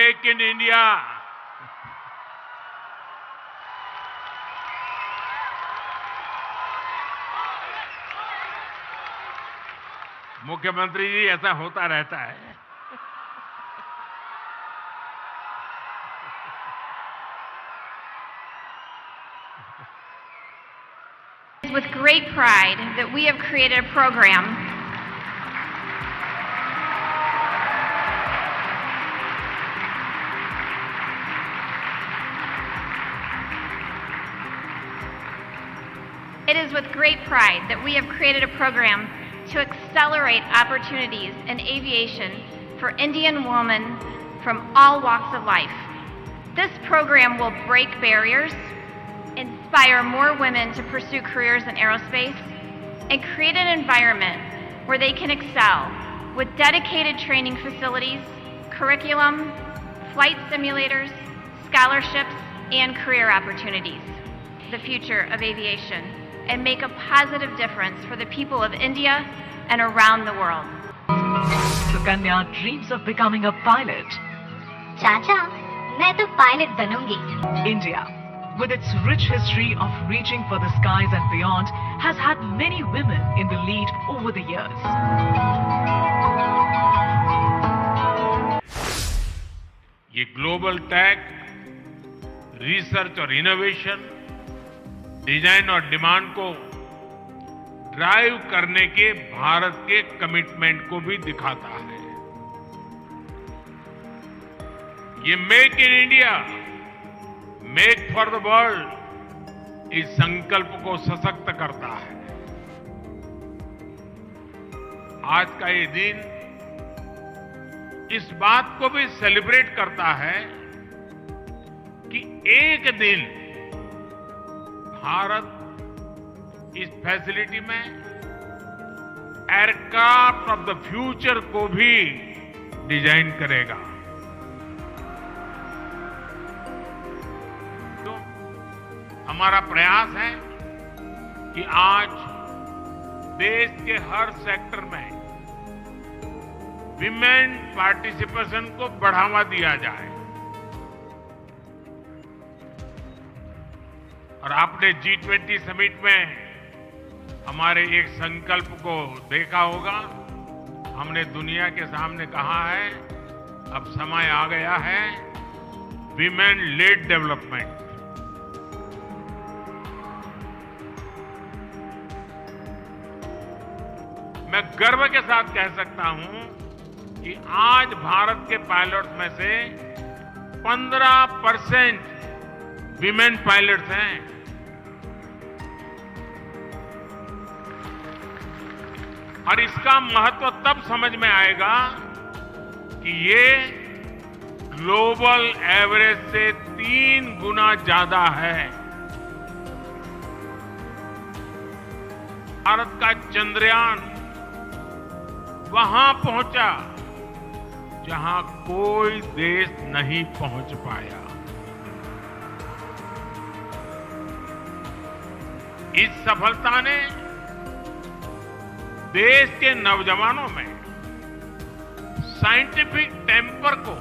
Make in India. मुख्यमंत्री जी, ऐसा होता रहता है। With great pride that we have created a program It is with great pride that we have created a program to accelerate opportunities in aviation for Indian women from all walks of life. This program will break barriers, inspire more women to pursue careers in aerospace, and create an environment where they can excel with dedicated training facilities, curriculum, flight simulators, scholarships, and career opportunities. The future of aviation, and make a positive difference for the people of India and around the world. Sukanya dreams of becoming a pilot. चाचा, मैं तो pilot बनूंगी। India, with its rich history of reaching for the skies and beyond, has had many women in the lead over the years. ये global tech, research और innovation, design और demand को drive करने के भारत के कमिटमेंट को भी दिखाता है। ये make in India, make for the world इस संकल्प को सशक्त करता है। आज का ये दिन इस बात को भी सेलिब्रेट करता है कि एक दिन भारत इस फैसिलिटी में एयरक्राफ्ट ऑफ द फ्यूचर को भी डिजाइन करेगा। तो हमारा प्रयास है कि आज देश के हर सेक्टर में विमेन पार्टिसिपेशन को बढ़ावा दिया जाए। और आपने G20 समिट में हमारे एक संकल्प को देखा होगा। हमने दुनिया के सामने कहा है, अब समय आ गया है विमेन लेड डेवलपमेंट। मैं गर्व के साथ कह सकता हूं कि आज भारत के पायलट्स में से 15% विमेन पायलट्स हैं। और इसका महत्व तब समझ में आएगा कि ये ग्लोबल एवरेज से 3 गुना ज्यादा है। भारत का चंद्रयान वहां पहुंचा जहां कोई देश नहीं पहुंच पाया। इस सफलता ने देश के नौजवानों में साइंटिफिक टेम्पर को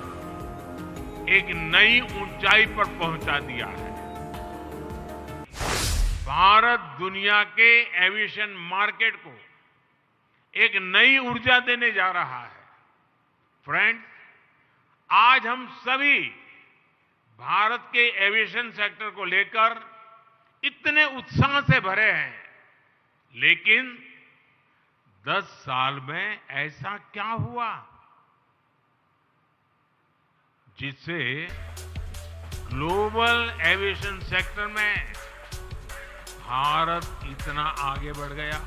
एक नई ऊंचाई पर पहुंचा दिया है। भारत दुनिया के एविएशन मार्केट को एक नई ऊर्जा देने जा रहा है। फ्रेंड्स, आज हम सभी भारत के एविएशन सेक्टर को लेकर इतने उत्साह से भरे हैं, लेकिन 10 साल में ऐसा क्या हुआ जिससे ग्लोबल एविएशन सेक्टर में भारत इतना आगे बढ़ गया?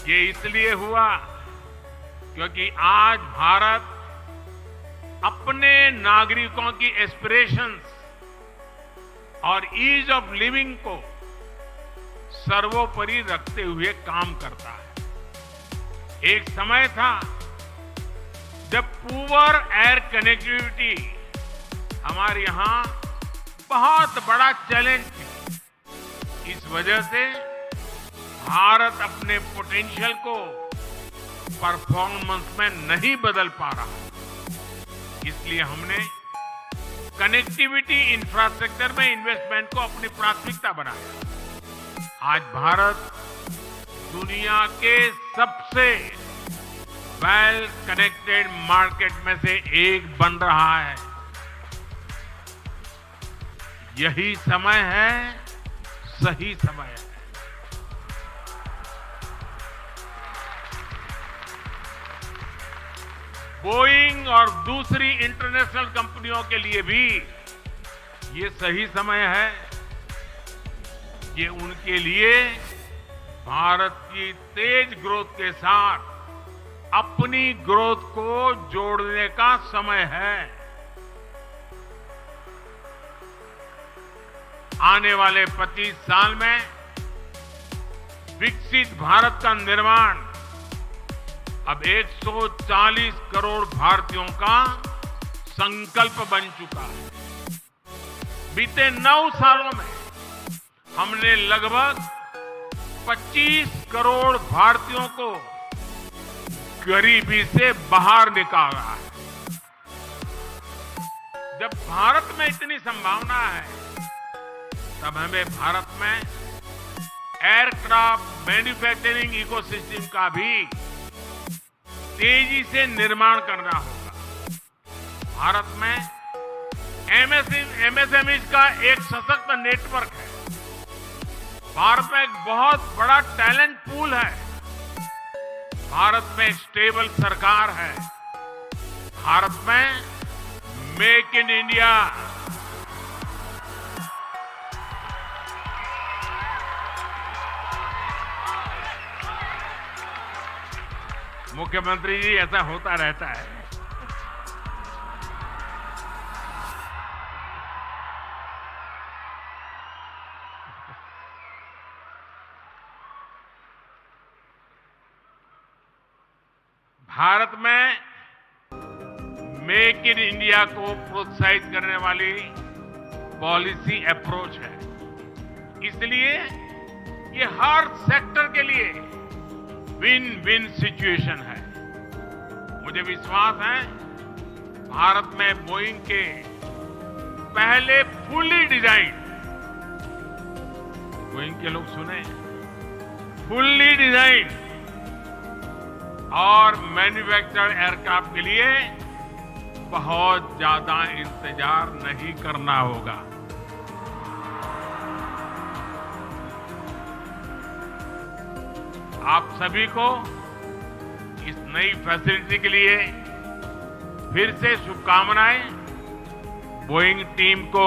ये इसलिए हुआ क्योंकि आज भारत अपने नागरिकों की एस्पिरेशंस और ईज ऑफ लिविंग को सर्वोपरि रखते हुए काम करता है। एक समय था जब पुअर एयर कनेक्टिविटी हमारे यहां बहुत बड़ा चैलेंज थी। इस वजह से भारत अपने पोटेंशियल को परफॉर्मेंस में नहीं बदल पा रहा। इसलिए हमने कनेक्टिविटी इंफ्रास्ट्रक्चर में इन्वेस्टमेंट को अपनी प्राथमिकता बनाया। आज भारत दुनिया के सबसे वेल कनेक्टेड मार्केट में से एक बन रहा है। यही समय है, सही समय है। बोइंग और दूसरी इंटरनेशनल कंपनियों के लिए भी ये सही समय है। ये उनके लिए भारत की तेज ग्रोथ के साथ अपनी ग्रोथ को जोड़ने का समय है। आने वाले 25 साल में विकसित भारत का निर्माण अब 140 करोड़ भारतीयों का संकल्प बन चुका है। बीते 9 सालों में हमने लगभग 25 करोड़ भारतीयों को गरीबी से बाहर निकाला है। जब भारत में इतनी संभावना है, तब हमें भारत में एयरक्राफ्ट मैन्युफैक्चरिंग इकोसिस्टम का भी तेजी से निर्माण करना होगा। भारत में एमएसएमई का एक सशक्त नेटवर्क है। भारत में एक बहुत बड़ा टैलेंट पूल है। भारत में स्टेबल सरकार है। भारत में मेक इन इंडिया मुख्यमंत्री जी, ऐसा होता रहता है। भारत में मेक इन इंडिया को प्रोत्साहित करने वाली पॉलिसी अप्रोच है। इसलिए ये हर सेक्टर के लिए विन विन सिचुएशन है। मुझे विश्वास है भारत में बोइंग के पहले फुल्ली डिजाइन, बोइंग के लोग सुने, फुल्ली डिजाइन और मैन्युफैक्चर्ड एयरक्राफ्ट के लिए बहुत ज्यादा इंतजार नहीं करना होगा। आप सभी को इस नई फैसिलिटी के लिए फिर से शुभकामनाएं। बोइंग टीम को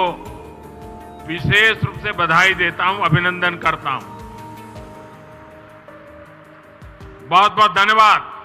विशेष रूप से बधाई देता हूं, अभिनंदन करता हूं। बहुत बहुत धन्यवाद।